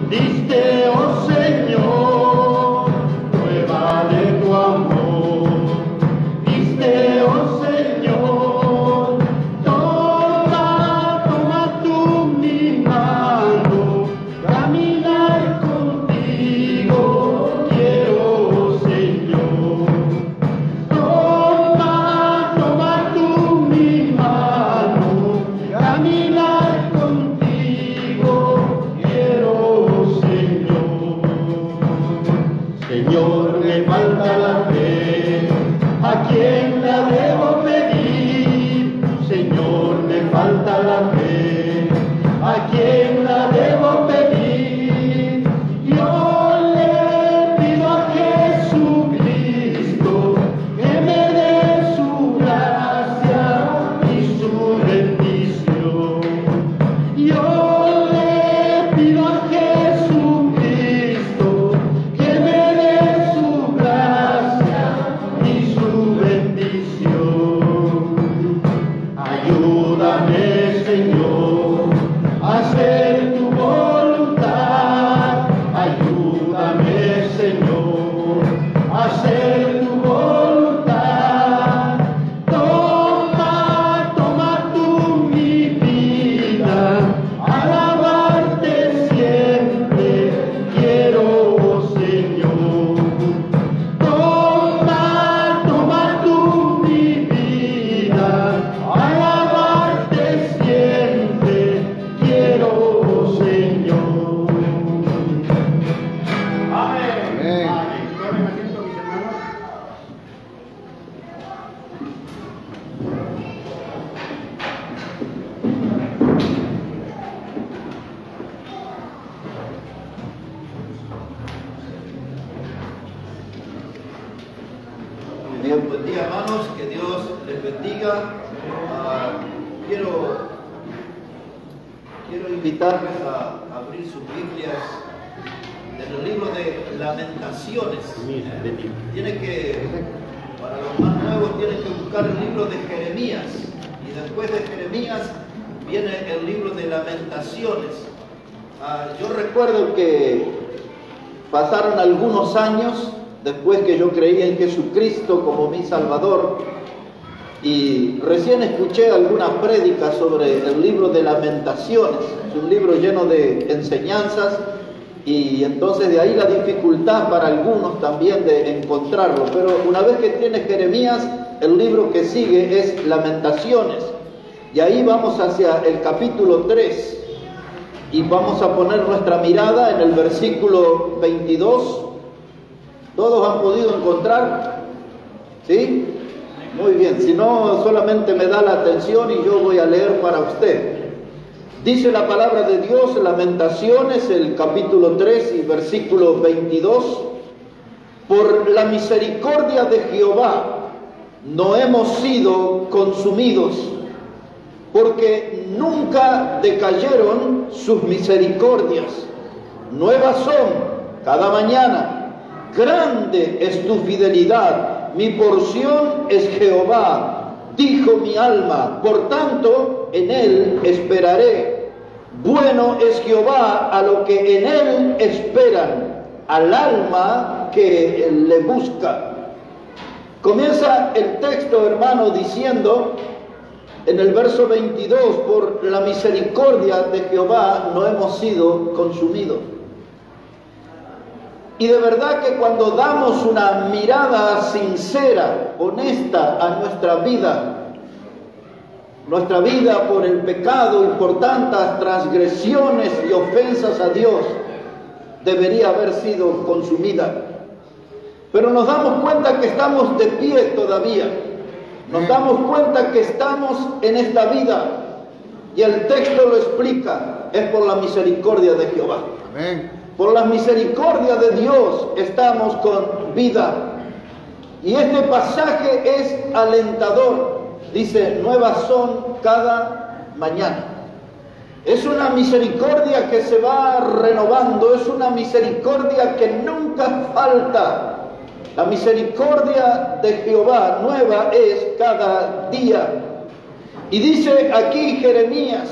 Diste, oh Señor, prueba de tu amor. Diste, oh Señor, toma tú mi mano, caminar contigo quiero, Señor. Toma tú mi mano, caminar contigo quiero, Señor. Señor, me falta la fe, ¿a quién la debo pedir? Señor, me falta la fe, ¿a quién la debo pedir? Yo le pido a Jesucristo que me dé su gracia y su bendición. Yo le pido a Jesucristo que me dé su gracia y su bendición. Ayúdame, Señor, a hacer tu voluntad. Ayúdame, Señor, a hacer tu voluntad. Toma tú mi vida, alabarte siempre quiero, Señor. Toma tú mi vida, alabarte siempre quiero, Señor. Amén. Amén. Tomen asiento, mis hermanos. Bien, buen día, hermanos, que Dios les bendiga. Quiero invitarles a abrir sus Biblias en el libro de Lamentaciones. Para los más nuevos, tienen que buscar el libro de Jeremías, y después de Jeremías viene el libro de Lamentaciones. Yo recuerdo que pasaron algunos años después que yo creí en Jesucristo como mi Salvador, y recién escuché algunas prédicas sobre el libro de Lamentaciones. Es un libro lleno de enseñanzas, y entonces de ahí la dificultad para algunos también de encontrarlo. Pero una vez que tienes Jeremías, el libro que sigue es Lamentaciones, y ahí vamos hacia el capítulo 3, y vamos a poner nuestra mirada en el versículo 22. ¿Todos han podido encontrar? ¿Sí? Muy bien, si no, solamente me da la atención y yo voy a leer para usted. Dice la palabra de Dios, Lamentaciones, el capítulo 3 y versículo 22. Por la misericordia de Jehová no hemos sido consumidos, porque nunca decayeron sus misericordias. Nuevas son cada mañana. Grande es tu fidelidad, mi porción es Jehová, dijo mi alma, por tanto en él esperaré. Bueno es Jehová a lo que en él esperan, al alma que le busca. Comienza el texto, hermano, diciendo en el verso 22, por la misericordia de Jehová no hemos sido consumidos. Y de verdad que cuando damos una mirada sincera, honesta a nuestra vida por el pecado y por tantas transgresiones y ofensas a Dios, debería haber sido consumida. Pero nos damos cuenta que estamos de pie todavía. Nos damos cuenta que estamos en esta vida. Y el texto lo explica, es por la misericordia de Jehová. Amén. Por la misericordia de Dios estamos con vida. Y este pasaje es alentador. Dice, nuevas son cada mañana. Es una misericordia que se va renovando, es una misericordia que nunca falta. La misericordia de Jehová nueva es cada día. Y dice aquí Jeremías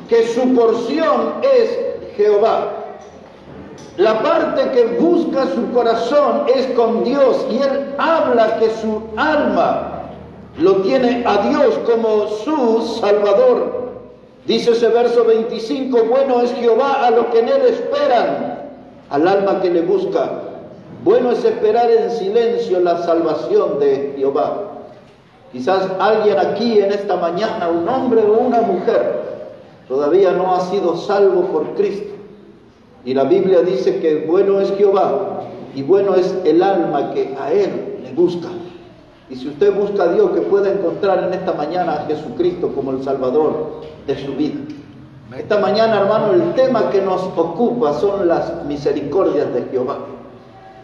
que su porción es Jehová. La parte que busca su corazón es con Dios, y él habla que su alma lo tiene a Dios como su Salvador. Dice ese verso 25, bueno es Jehová a los que en él esperan, al alma que le busca. Bueno es esperar en silencio la salvación de Jehová. Quizás alguien aquí en esta mañana, un hombre o una mujer, todavía no ha sido salvo por Cristo. Y la Biblia dice que bueno es Jehová y bueno es el alma que a él le busca. Y si usted busca a Dios, que pueda encontrar en esta mañana a Jesucristo como el Salvador de su vida. Esta mañana, hermano, el tema que nos ocupa son las misericordias de Jehová.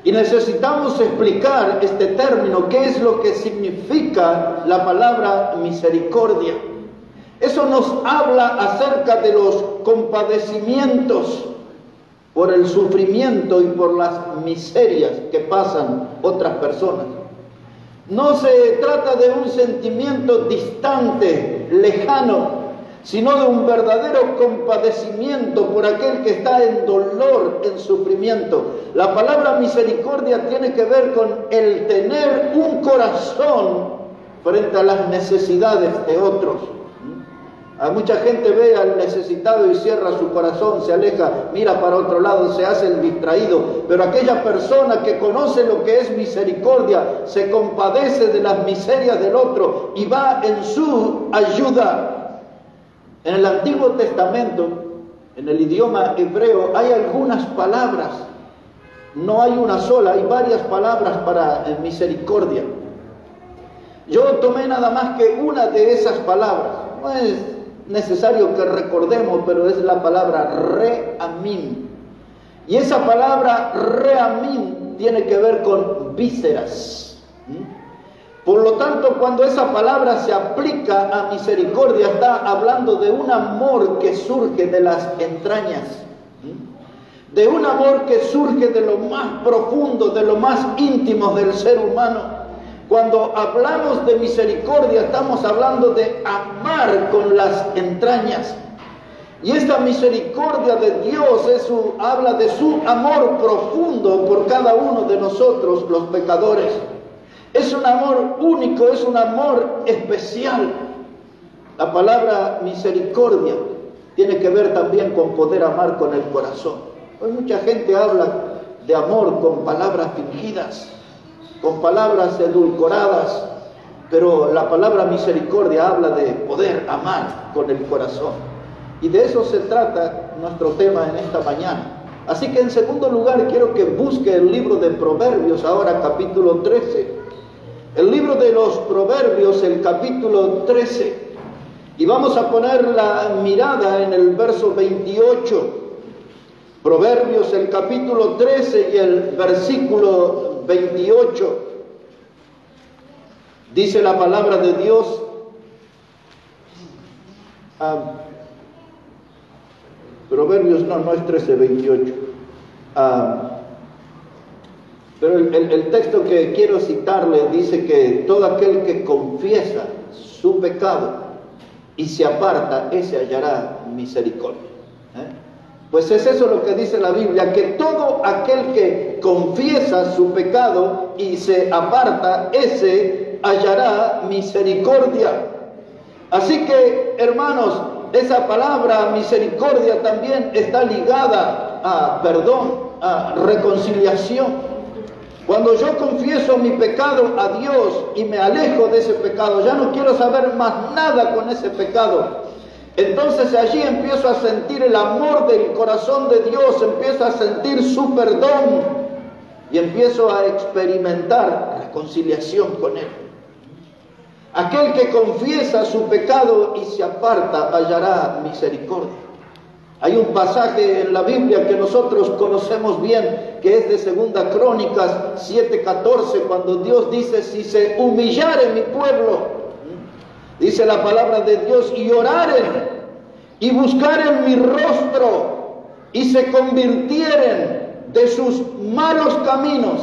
Y necesitamos explicar este término, qué es lo que significa la palabra misericordia. Eso nos habla acerca de los compadecimientos por el sufrimiento y por las miserias que pasan otras personas. No se trata de un sentimiento distante, lejano, sino de un verdadero compadecimiento por aquel que está en dolor, en sufrimiento. La palabra misericordia tiene que ver con el tener un corazón frente a las necesidades de otros. A mucha gente ve al necesitado y cierra su corazón, se aleja, mira para otro lado, se hace el distraído. Pero aquella persona que conoce lo que es misericordia, se compadece de las miserias del otro y va en su ayuda. En el Antiguo Testamento, en el idioma hebreo, hay algunas palabras, no hay una sola, hay varias palabras para misericordia. Yo tomé nada más que una de esas palabras. No es necesario que recordemos, pero es la palabra reamim. Y esa palabra reamim tiene que ver con vísceras. Por lo tanto, cuando esa palabra se aplica a misericordia, está hablando de un amor que surge de las entrañas, de un amor que surge de lo más profundo, de lo más íntimo del ser humano. Cuando hablamos de misericordia, estamos hablando de amar con las entrañas. Y esta misericordia de Dios habla de su amor profundo por cada uno de nosotros, los pecadores. Es un amor único, es un amor especial. La palabra misericordia tiene que ver también con poder amar con el corazón. Hoy mucha gente habla de amor con palabras fingidas, con palabras edulcoradas, pero la palabra misericordia habla de poder amar con el corazón. Y de eso se trata nuestro tema en esta mañana. Así que en segundo lugar quiero que busque el libro de Proverbios, ahora capítulo 13. El libro de los Proverbios, el capítulo 13. Y vamos a poner la mirada en el verso 28. Proverbios, el capítulo 13 y el versículo 28. Dice la palabra de Dios. Proverbios, no es 13, 28. Pero el texto que quiero citarle dice que todo aquel que confiesa su pecado y se aparta, ese hallará misericordia. Pues es eso lo que dice la Biblia, que todo aquel que confiesa su pecado y se aparta, ese hallará misericordia. Así que, hermanos, esa palabra misericordia también está ligada a perdón, a reconciliación. Cuando yo confieso mi pecado a Dios y me alejo de ese pecado, ya no quiero saber más nada con ese pecado. Entonces allí empiezo a sentir el amor del corazón de Dios, empiezo a sentir su perdón y empiezo a experimentar reconciliación con Él. Aquel que confiesa su pecado y se aparta hallará misericordia. Hay un pasaje en la Biblia que nosotros conocemos bien, que es de Segunda Crónicas 7:14, cuando Dios dice: si se humillare mi pueblo, dice la palabra de Dios, y oraren y buscaren mi rostro y se convirtieren de sus malos caminos,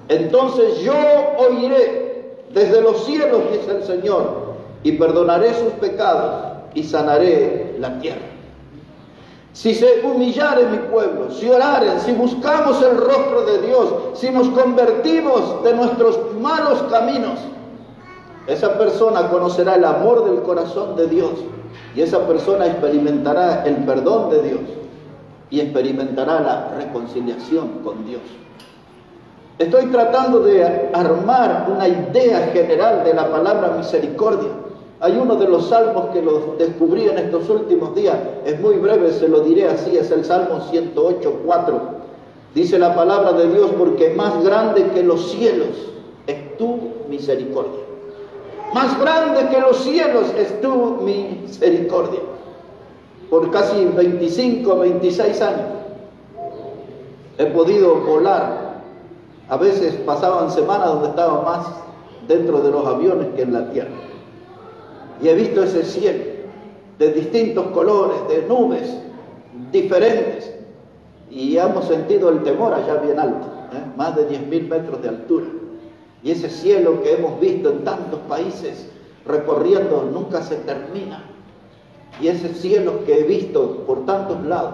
entonces yo oiré desde los cielos, dice el Señor, y perdonaré sus pecados y sanaré la tierra. Si se humillare mi pueblo, si oraren, si buscamos el rostro de Dios, si nos convertimos de nuestros malos caminos, esa persona conocerá el amor del corazón de Dios y esa persona experimentará el perdón de Dios y experimentará la reconciliación con Dios. Estoy tratando de armar una idea general de la palabra misericordia. Hay uno de los salmos que los descubrí en estos últimos días, es muy breve, se lo diré así, es el Salmo 108:4. Dice la palabra de Dios: porque más grande que los cielos es tu misericordia. Más grande que los cielos es tu misericordia. Por casi 25, 26 años he podido volar. A veces pasaban semanas donde estaba más dentro de los aviones que en la tierra. Y he visto ese cielo de distintos colores, de nubes diferentes. Y hemos sentido el temor allá bien alto, más de 10.000 metros de altura. Y ese cielo que hemos visto en tantos países recorriendo nunca se termina. Y ese cielo que he visto por tantos lados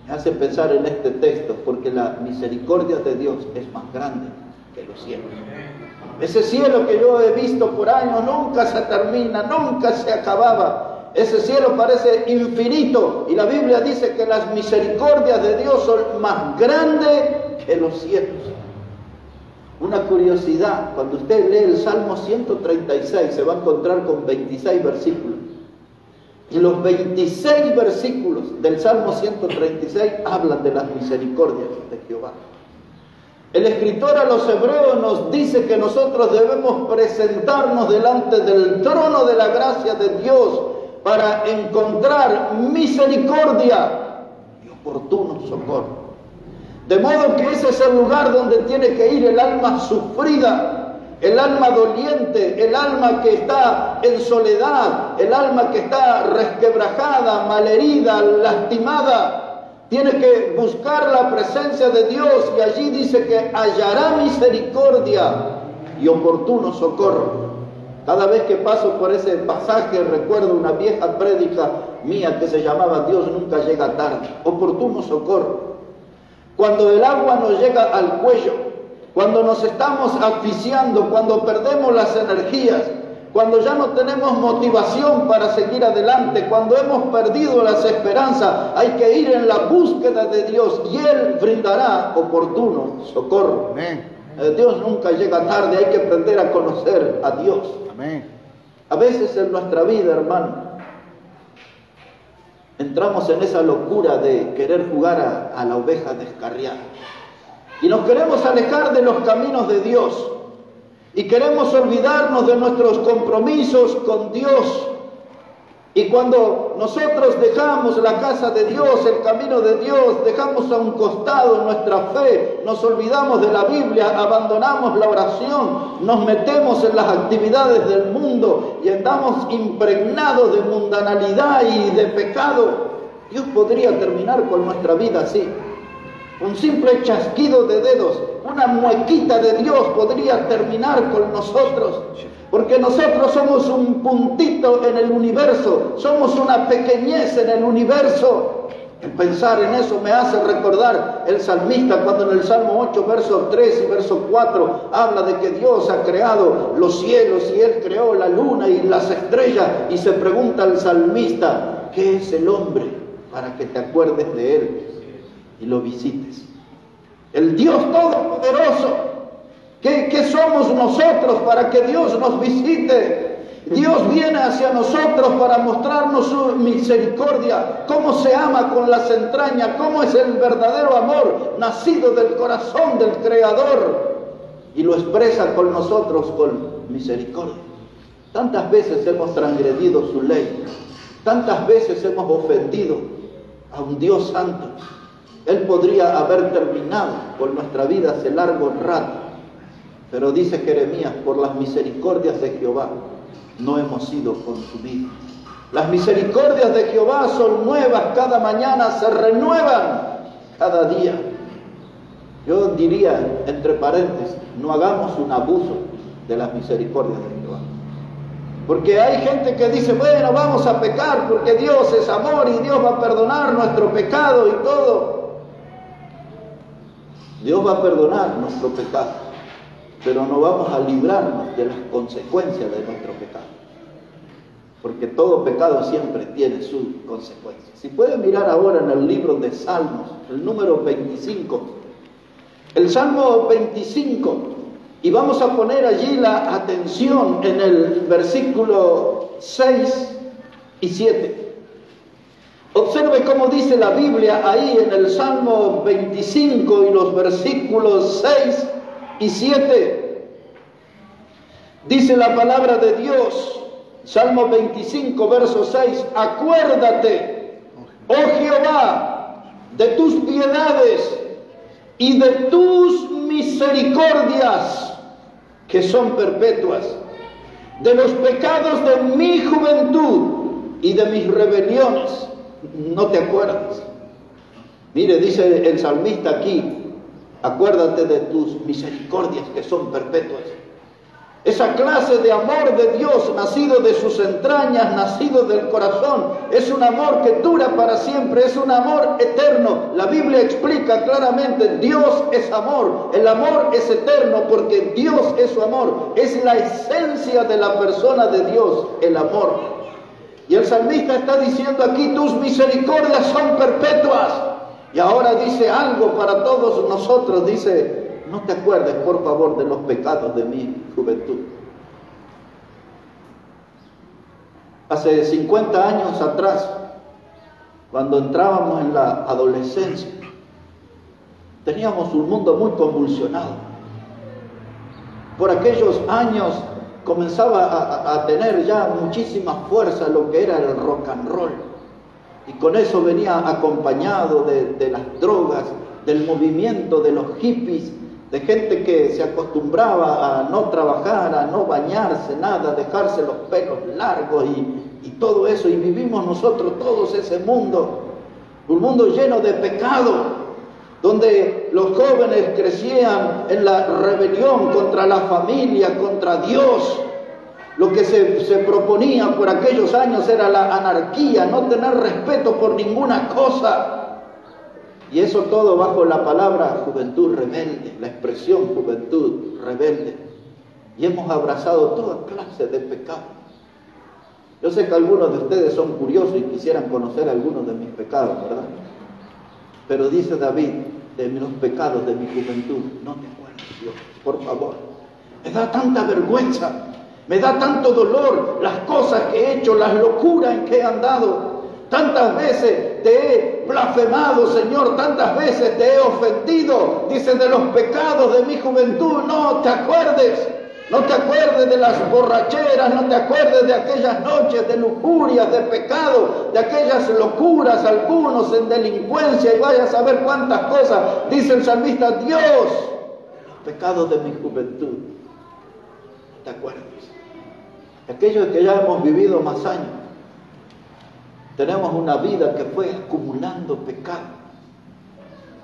me hace pensar en este texto, porque la misericordia de Dios es más grande que los cielos. Ese cielo que yo he visto por años nunca se termina, nunca se acababa. Ese cielo parece infinito y la Biblia dice que las misericordias de Dios son más grandes que los cielos. Una curiosidad, cuando usted lee el Salmo 136 se va a encontrar con 26 versículos. Y los 26 versículos del Salmo 136 hablan de las misericordias de Jehová. El escritor a los hebreos nos dice que nosotros debemos presentarnos delante del trono de la gracia de Dios para encontrar misericordia y oportuno socorro. De modo que ese es el lugar donde tiene que ir el alma sufrida, el alma doliente, el alma que está en soledad, el alma que está resquebrajada, malherida, lastimada. Tiene que buscar la presencia de Dios y allí dice que hallará misericordia y oportuno socorro. Cada vez que paso por ese pasaje recuerdo una vieja prédica mía que se llamaba Dios nunca llega tarde. Oportuno socorro. Cuando el agua nos llega al cuello, cuando nos estamos asfixiando, cuando perdemos las energías, cuando ya no tenemos motivación para seguir adelante, cuando hemos perdido las esperanzas, hay que ir en la búsqueda de Dios y Él brindará oportuno socorro. Amén. Dios nunca llega tarde, hay que aprender a conocer a Dios. Amén. A veces en nuestra vida, hermano, entramos en esa locura de querer jugar a la oveja descarriada. Y nos queremos alejar de los caminos de Dios. Y queremos olvidarnos de nuestros compromisos con Dios. Y cuando nosotros dejamos la casa de Dios, el camino de Dios, dejamos a un costado nuestra fe, nos olvidamos de la Biblia, abandonamos la oración, nos metemos en las actividades del mundo y andamos impregnados de mundanalidad y de pecado. Dios podría terminar con nuestra vida así. Un simple chasquido de dedos, una muequita de Dios podría terminar con nosotros. Porque nosotros somos un puntito en el universo, somos una pequeñez en el universo. El pensar en eso me hace recordar el salmista cuando en el Salmo 8, verso 3 y verso 4 habla de que Dios ha creado los cielos y Él creó la luna y las estrellas. Y se pregunta al salmista, ¿qué es el hombre para que te acuerdes de Él y lo visites? El Dios Todopoderoso. ¿Qué somos nosotros para que Dios nos visite? Dios viene hacia nosotros para mostrarnos su misericordia, cómo se ama con las entrañas, cómo es el verdadero amor nacido del corazón del Creador y lo expresa con nosotros con misericordia. Tantas veces hemos transgredido su ley, tantas veces hemos ofendido a un Dios santo. Él podría haber terminado con nuestra vida hace largo rato. Pero dice Jeremías, por las misericordias de Jehová no hemos sido consumidos. Las misericordias de Jehová son nuevas cada mañana, se renuevan cada día. Yo diría, entre paréntesis, no hagamos un abuso de las misericordias de Jehová. Porque hay gente que dice, bueno, vamos a pecar porque Dios es amor y Dios va a perdonar nuestro pecado y todo. Dios va a perdonar nuestro pecado, pero no vamos a librarnos de las consecuencias de nuestro pecado. Porque todo pecado siempre tiene sus consecuencias. Si pueden mirar ahora en el libro de Salmos, el número 25, el Salmo 25, y vamos a poner allí la atención en el versículo 6 y 7. Observe cómo dice la Biblia ahí en el Salmo 25 y los versículos 6 y 7. Dice la palabra de Dios, Salmo 25, verso 6, acuérdate, oh Jehová, de tus piedades y de tus misericordias, que son perpetuas, de los pecados de mi juventud y de mis rebeliones. No te acuerdas. Mire, dice el salmista aquí, acuérdate de tus misericordias que son perpetuas. Esa clase de amor de Dios, nacido de sus entrañas, nacido del corazón, es un amor que dura para siempre, es un amor eterno. La Biblia explica claramente, Dios es amor, el amor es eterno porque Dios es su amor, es la esencia de la persona de Dios, el amor. Y el salmista está diciendo aquí, tus misericordias son perpetuas. Y ahora dice algo para todos nosotros, dice, no te acuerdes por favor de los pecados de mi juventud. Hace 50 años atrás, cuando entrábamos en la adolescencia, teníamos un mundo muy convulsionado. Por aquellos años comenzaba a tener ya muchísima fuerza lo que era el rock and roll, y con eso venía acompañado de las drogas, del movimiento de los hippies, de gente que se acostumbraba a no trabajar, a no bañarse, nada, dejarse los pelos largos y todo eso, y vivimos nosotros todos ese mundo, un mundo lleno de pecado, donde los jóvenes crecían en la rebelión contra la familia, contra Dios. Lo que se proponía por aquellos años era la anarquía, no tener respeto por ninguna cosa. Y eso todo bajo la palabra juventud rebelde, la expresión juventud rebelde. Y hemos abrazado toda clase de pecado. Yo sé que algunos de ustedes son curiosos y quisieran conocer algunos de mis pecados, ¿verdad? Pero dice David, de los pecados de mi juventud, no te acuerdes, Dios, por favor. Me da tanta vergüenza, me da tanto dolor las cosas que he hecho, las locuras en que he andado. Tantas veces te he blasfemado, Señor, tantas veces te he ofendido. Dice, de los pecados de mi juventud, no te acuerdes. No te acuerdes de las borracheras, no te acuerdes de aquellas noches de lujurias, de pecado, de aquellas locuras, algunos en delincuencia, y vaya a saber cuántas cosas. Dice el salmista, Dios, los pecados de mi juventud, no te acuerdes. Aquellos que ya hemos vivido más años, tenemos una vida que fue acumulando pecado.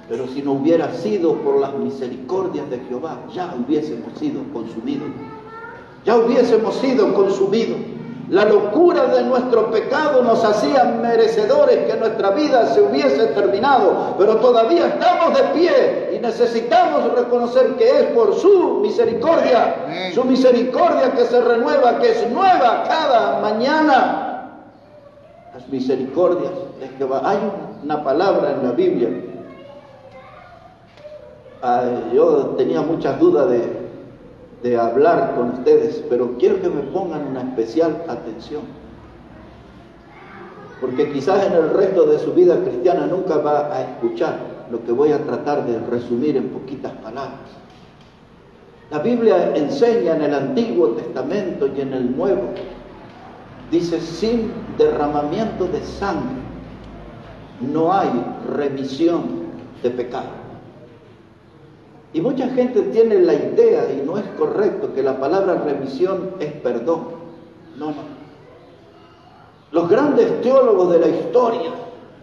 Pero si no hubiera sido por las misericordias de Jehová, ya hubiésemos sido consumidos. Ya hubiésemos sido consumidos. La locura de nuestro pecado nos hacía merecedores que nuestra vida se hubiese terminado. Pero todavía estamos de pie y necesitamos reconocer que es por su misericordia. Su misericordia que se renueva, que es nueva cada mañana. Las misericordias de Jehová. Hay una palabra en la Biblia. Yo tenía muchas dudas de hablar con ustedes, pero quiero que me pongan una especial atención, porque quizás en el resto de su vida cristiana nunca va a escuchar lo que voy a tratar de resumir en poquitas palabras. La Biblia enseña en el Antiguo Testamento y en el Nuevo, dice, sin derramamiento de sangre no hay remisión de pecado. Y mucha gente tiene la idea, y no es correcto, que la palabra remisión es perdón. No, no. Los grandes teólogos de la historia,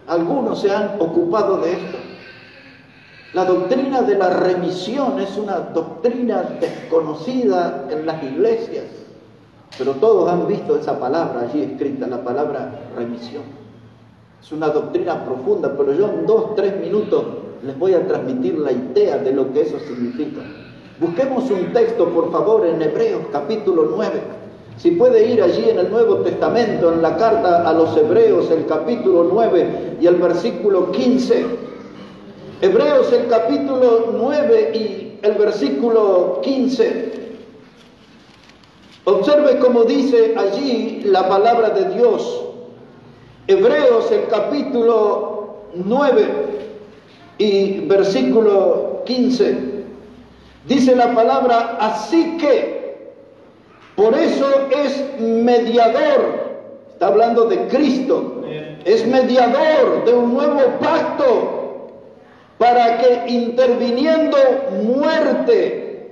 algunos se han ocupado de esto. La doctrina de la remisión es una doctrina desconocida en las iglesias. pero todos han visto esa palabra allí escrita, la palabra remisión. Es una doctrina profunda, pero yo en 2-3 minutos les voy a transmitir la idea de lo que eso significa. Busquemos un texto, por favor, en Hebreos capítulo 9. Si puede ir allí en el Nuevo Testamento, en la carta a los Hebreos, el capítulo 9 y el versículo 15. Hebreos, el capítulo 9 y el versículo 15. Observe cómo dice allí la palabra de Dios. Hebreos, el capítulo 9 y versículo 15. Dice la palabra, así que, por eso es mediador, está hablando de Cristo, es mediador de un nuevo pacto, para que interviniendo muerte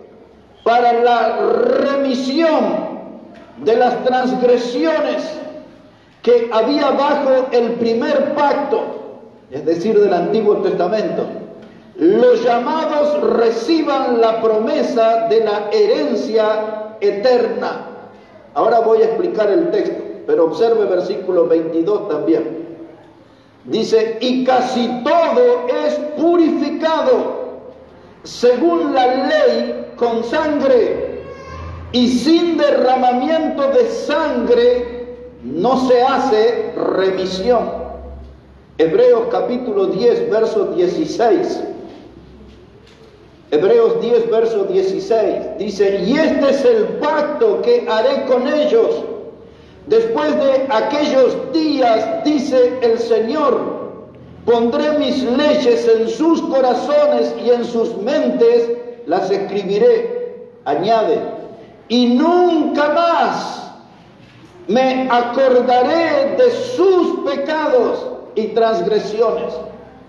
para la remisión de las transgresiones que había bajo el primer pacto, es decir, del Antiguo Testamento, los llamados reciban la promesa de la herencia eterna. Ahora voy a explicar el texto, pero observe versículo 22 también. Dice, y casi todo es purificado según la ley con sangre, y sin derramamiento de sangre no se hace remisión. Hebreos capítulo 10, verso 16. Hebreos 10, verso 16, dice, y este es el pacto que haré con ellos. Después de aquellos días, dice el Señor, pondré mis leyes en sus corazones y en sus mentes las escribiré. Añade, y nunca más me acordaré de sus pecados y transgresiones.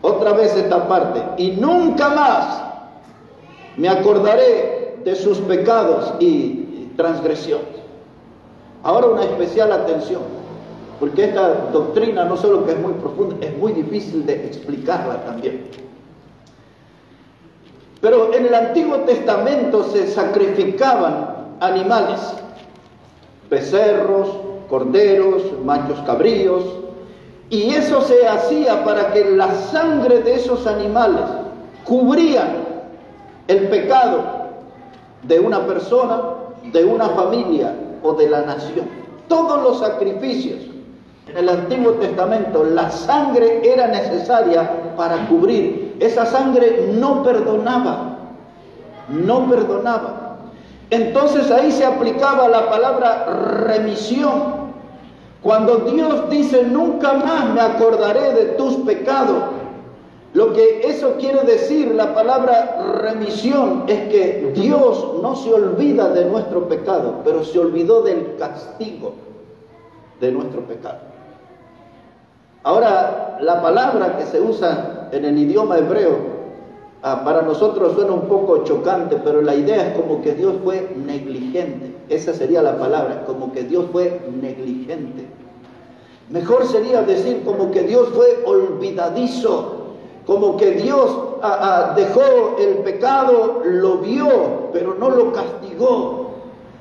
Otra vez esta parte, y nunca más me acordaré de sus pecados y transgresiones. Ahora una especial atención, porque esta doctrina no solo que es muy profunda, es muy difícil de explicarla también. Pero en el Antiguo Testamento se sacrificaban animales, becerros, corderos, machos cabríos, y eso se hacía para que la sangre de esos animales cubría el pecado de una persona, de una familia o de la nación. Todos los sacrificios en el Antiguo Testamento, la sangre era necesaria para cubrir. Esa sangre no perdonaba, no perdonaba. Entonces ahí se aplicaba la palabra remisión. Cuando Dios dice, nunca más me acordaré de tus pecados, lo que eso quiere decir, la palabra remisión, es que Dios no se olvida de nuestro pecado, pero se olvidó del castigo de nuestro pecado. Ahora, la palabra que se usa en el idioma hebreo, para nosotros suena un poco chocante, pero la idea es como que Dios fue negligente. Esa sería la palabra, como que Dios fue negligente. Mejor sería decir como que Dios fue olvidadizo. Como que Dios dejó el pecado, lo vio, pero no lo castigó,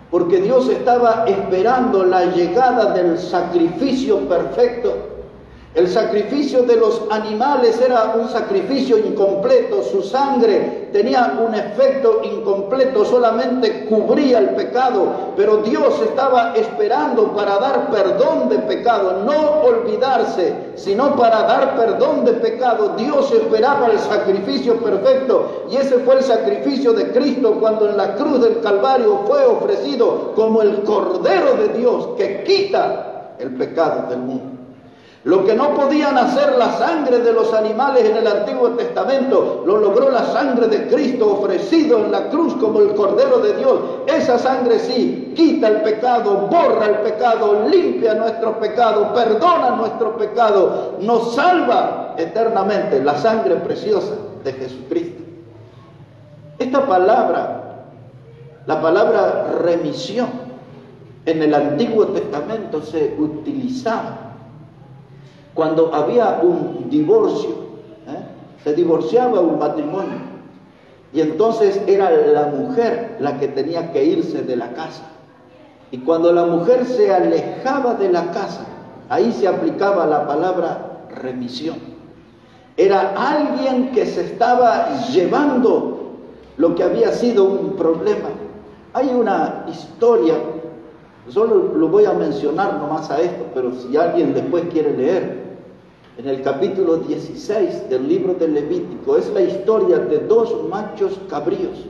porque Dios estaba esperando la llegada del sacrificio perfecto. El sacrificio de los animales era un sacrificio incompleto, su sangre tenía un efecto incompleto, solamente cubría el pecado, pero Dios estaba esperando para dar perdón de pecado, no olvidarse, sino para dar perdón de pecado. Dios esperaba el sacrificio perfecto, y ese fue el sacrificio de Cristo cuando en la cruz del Calvario fue ofrecido como el Cordero de Dios que quita el pecado del mundo. Lo que no podían hacer la sangre de los animales en el Antiguo Testamento, lo logró la sangre de Cristo ofrecido en la cruz como el Cordero de Dios. Esa sangre sí quita el pecado, borra el pecado, limpia nuestros pecados, perdona nuestros pecados, nos salva eternamente. La sangre preciosa de Jesucristo. Esta palabra, la palabra remisión, en el Antiguo Testamento se utilizaba cuando había un divorcio, se divorciaba un matrimonio, y entonces era la mujer la que tenía que irse de la casa. Y cuando la mujer se alejaba de la casa, ahí se aplicaba la palabra remisión. Era alguien que se estaba llevando lo que había sido un problema. Hay una historia, solo lo voy a mencionar nomás a esto, pero si alguien después quiere leer, en el capítulo 16 del libro de Levítico, es la historia de dos machos cabríos.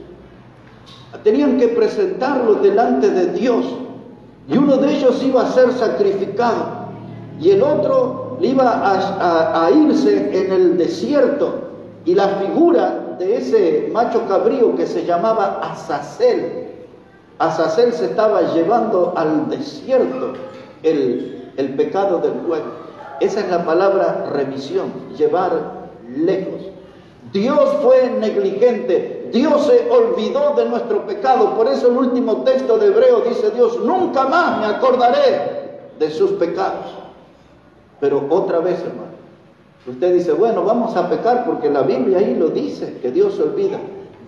Tenían que presentarlos delante de Dios, y uno de ellos iba a ser sacrificado, y el otro iba a irse en el desierto, y la figura de ese macho cabrío que se llamaba Azazel se estaba llevando al desierto el pecado del pueblo. Esa es la palabra remisión, llevar lejos. Dios fue negligente, Dios se olvidó de nuestro pecado. Por eso el último texto de Hebreo dice Dios: nunca más me acordaré de sus pecados. Pero otra vez, hermano, usted dice, bueno, vamos a pecar porque la Biblia ahí lo dice, que Dios se olvida.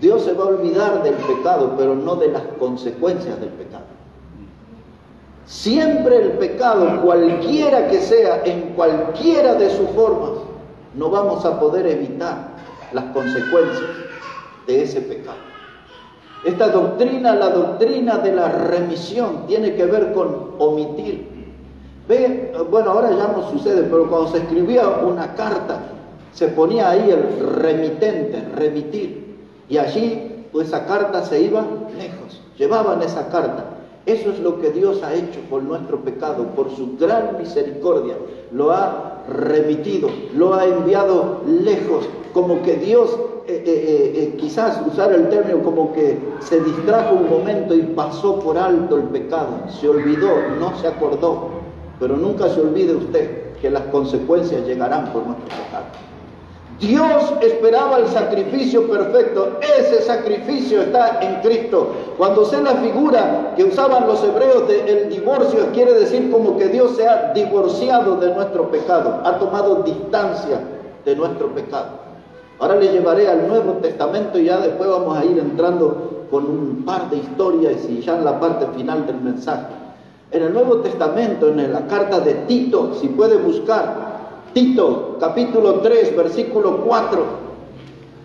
Dios se va a olvidar del pecado, pero no de las consecuencias del pecado. Siempre el pecado, cualquiera que sea, en cualquiera de sus formas, no vamos a poder evitar las consecuencias de ese pecado. Esta doctrina, la doctrina de la remisión, tiene que ver con omitir. Ve, bueno, ahora ya no sucede, pero cuando se escribía una carta, se ponía ahí el remitente, remitir, y allí, pues esa carta se iba lejos, llevaban esa carta. Eso es lo que Dios ha hecho por nuestro pecado, por su gran misericordia. Lo ha remitido, lo ha enviado lejos, como que Dios, quizás usar el término, como que se distrajo un momento y pasó por alto el pecado, se olvidó, no se acordó. Pero nunca se olvide usted que las consecuencias llegarán por nuestro pecado. Dios esperaba el sacrificio perfecto. Ese sacrificio está en Cristo. Cuando sé la figura que usaban los hebreos del divorcio, quiere decir como que Dios se ha divorciado de nuestro pecado, ha tomado distancia de nuestro pecado. Ahora le llevaré al Nuevo Testamento y ya después vamos a ir entrando con un par de historias y ya en la parte final del mensaje. En el Nuevo Testamento, en la carta de Tito, si puede buscar, Tito, capítulo 3, versículo 4.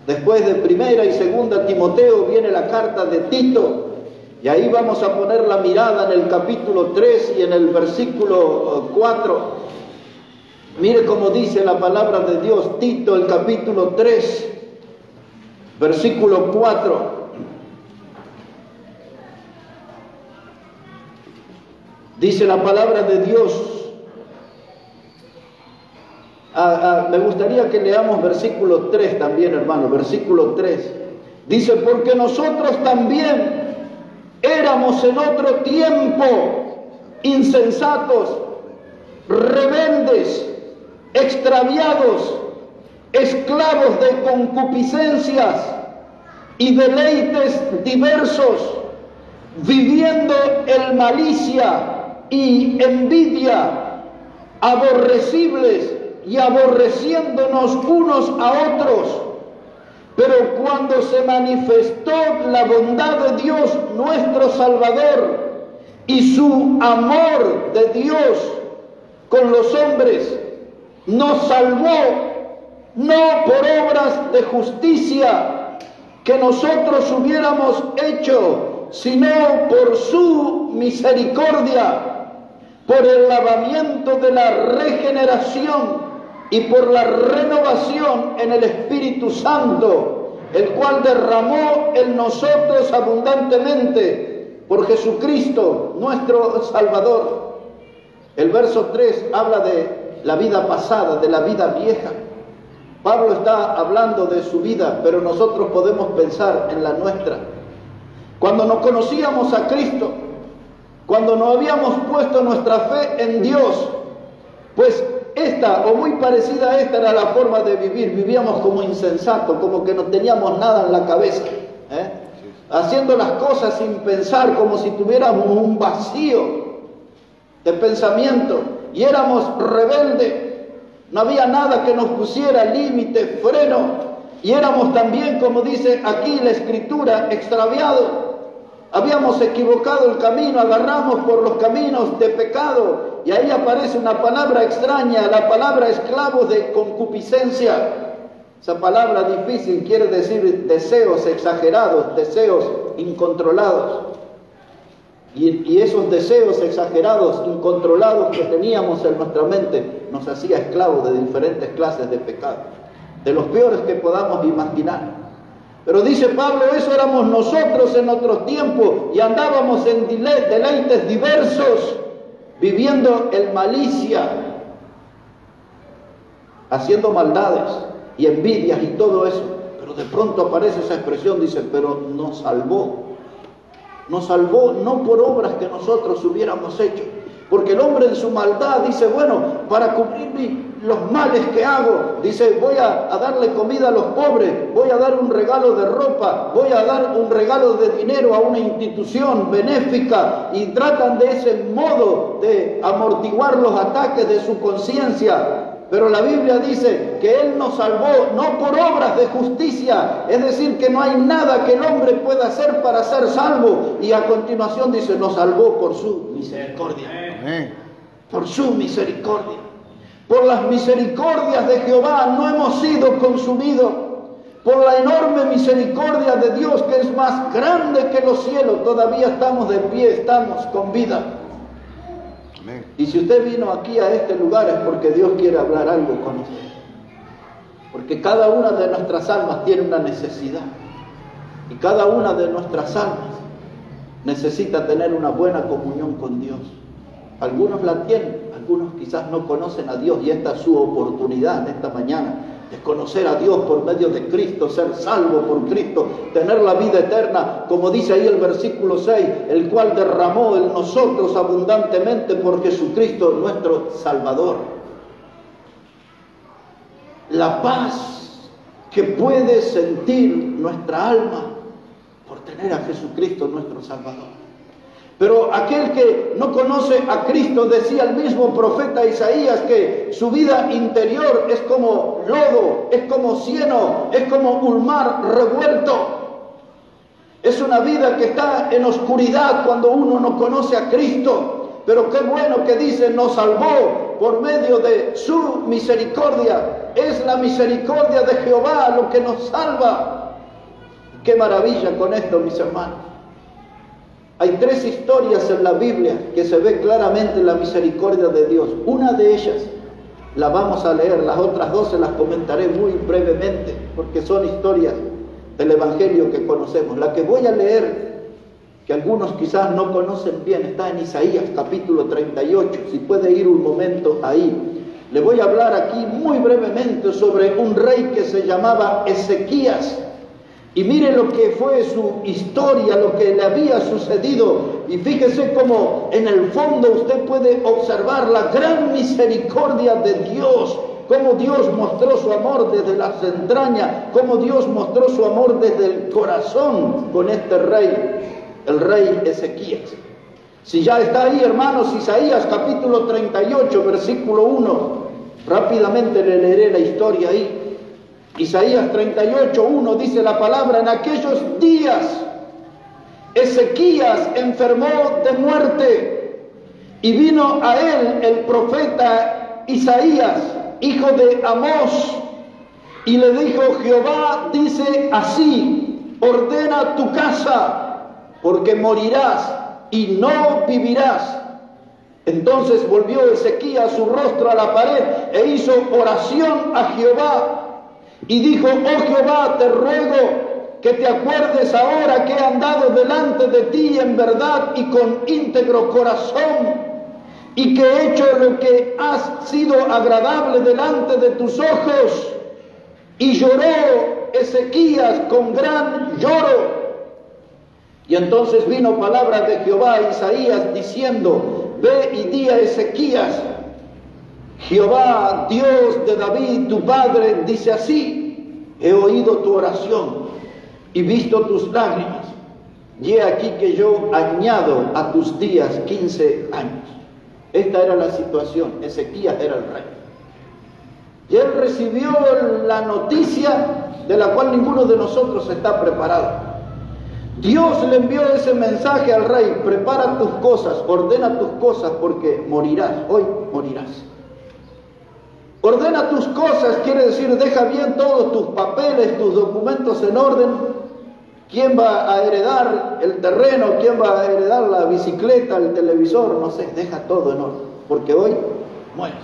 Después de primera y segunda Timoteo viene la carta de Tito. Y ahí vamos a poner la mirada en el capítulo 3 y en el versículo 4. Mire cómo dice la palabra de Dios, Tito, el capítulo 3, versículo 4. Dice la palabra de Dios. Me gustaría que leamos versículo 3 también, hermano, versículo 3. Dice, porque nosotros también éramos en otro tiempo insensatos, rebeldes, extraviados, esclavos de concupiscencias y deleites diversos, viviendo en malicia y envidia, aborrecibles y aborreciéndonos unos a otros. Pero cuando se manifestó la bondad de Dios nuestro Salvador y su amor de Dios con los hombres, nos salvó no por obras de justicia que nosotros hubiéramos hecho, sino por su misericordia, por el lavamiento de la regeneración y por la renovación en el Espíritu Santo, el cual derramó en nosotros abundantemente por Jesucristo, nuestro Salvador. El verso 3 habla de la vida pasada, de la vida vieja. Pablo está hablando de su vida, pero nosotros podemos pensar en la nuestra. Cuando no conocíamos a Cristo, cuando no habíamos puesto nuestra fe en Dios, pues esta o muy parecida a esta era la forma de vivir. Vivíamos como insensatos, como que no teníamos nada en la cabeza, haciendo las cosas sin pensar, como si tuviéramos un vacío de pensamiento, y éramos rebeldes. No había nada que nos pusiera límite, freno, y éramos también, como dice aquí la Escritura, extraviados. Habíamos equivocado el camino, agarramos por los caminos de pecado, y ahí aparece una palabra extraña, la palabra esclavos de concupiscencia. Esa palabra difícil quiere decir deseos exagerados, deseos incontrolados. Y esos deseos exagerados, incontrolados que teníamos en nuestra mente, nos hacía esclavos de diferentes clases de pecado, de los peores que podamos imaginar. Pero dice Pablo, eso éramos nosotros en otros tiempos, y andábamos en deleites diversos, viviendo en malicia, haciendo maldades y envidias y todo eso. Pero de pronto aparece esa expresión, dice, pero nos salvó. Nos salvó no por obras que nosotros hubiéramos hecho, porque el hombre en su maldad dice, bueno, para cubrir los males que hago, dice, voy a darle comida a los pobres, voy a dar un regalo de ropa, voy a dar un regalo de dinero a una institución benéfica, y tratan de ese modo de amortiguar los ataques de su conciencia. Pero la Biblia dice que Él nos salvó no por obras de justicia, es decir, que no hay nada que el hombre pueda hacer para ser salvo. Y a continuación dice, nos salvó por su misericordia. Por su misericordia. Por las misericordias de Jehová no hemos sido consumidos. Por la enorme misericordia de Dios, que es más grande que los cielos, todavía estamos de pie, estamos con vida. Y si usted vino aquí a este lugar es porque Dios quiere hablar algo con usted. Porque cada una de nuestras almas tiene una necesidad. Y cada una de nuestras almas necesita tener una buena comunión con Dios. Algunos la tienen, algunos quizás no conocen a Dios, y esta es su oportunidad esta mañana de conocer a Dios por medio de Cristo, ser salvo por Cristo, tener la vida eterna, como dice ahí el versículo 6, el cual derramó en nosotros abundantemente por Jesucristo nuestro Salvador. La paz que puede sentir nuestra alma por tener a Jesucristo nuestro Salvador. Pero aquel que no conoce a Cristo, decía el mismo profeta Isaías, que su vida interior es como lodo, es como cieno, es como un mar revuelto. Es una vida que está en oscuridad cuando uno no conoce a Cristo. Pero qué bueno que dice, nos salvó por medio de su misericordia. Es la misericordia de Jehová lo que nos salva. Qué maravilla con esto, mis hermanos. Hay 3 historias en la Biblia que se ve claramente la misericordia de Dios. Una de ellas la vamos a leer, las otras 2 se las comentaré muy brevemente, porque son historias del Evangelio que conocemos. La que voy a leer, que algunos quizás no conocen bien, está en Isaías capítulo 38, si puede ir un momento ahí. Le voy a hablar aquí muy brevemente sobre un rey que se llamaba Ezequías. Y mire lo que fue su historia, lo que le había sucedido. Y fíjese cómo en el fondo usted puede observar la gran misericordia de Dios. Cómo Dios mostró su amor desde las entrañas. Cómo Dios mostró su amor desde el corazón con este rey, el rey Ezequías. Si ya está ahí, hermanos, Isaías capítulo 38, versículo 1. Rápidamente le leeré la historia ahí. Isaías 38:1 dice la palabra: en aquellos días Ezequías enfermó de muerte, y vino a él el profeta Isaías, hijo de Amós, y le dijo: Jehová dice así, ordena tu casa, porque morirás y no vivirás. Entonces volvió Ezequías su rostro a la pared e hizo oración a Jehová. Y dijo: oh Jehová, te ruego que te acuerdes ahora que he andado delante de ti en verdad y con íntegro corazón, y que he hecho lo que has sido agradable delante de tus ojos. Y lloró Ezequías con gran lloro. Y entonces vino palabra de Jehová a Isaías diciendo: ve y di a Ezequías: Jehová, Dios de David, tu padre, dice así: he oído tu oración y visto tus lágrimas, y he aquí que yo añado a tus días 15 años. Esta era la situación. Ezequías era el rey. Y él recibió la noticia de la cual ninguno de nosotros está preparado. Dios le envió ese mensaje al rey: prepara tus cosas, ordena tus cosas, porque morirás, hoy morirás. Ordena tus cosas quiere decir, deja bien todos tus papeles, tus documentos en orden. ¿Quién va a heredar el terreno? ¿Quién va a heredar la bicicleta, el televisor? No sé, deja todo en orden, porque hoy mueres.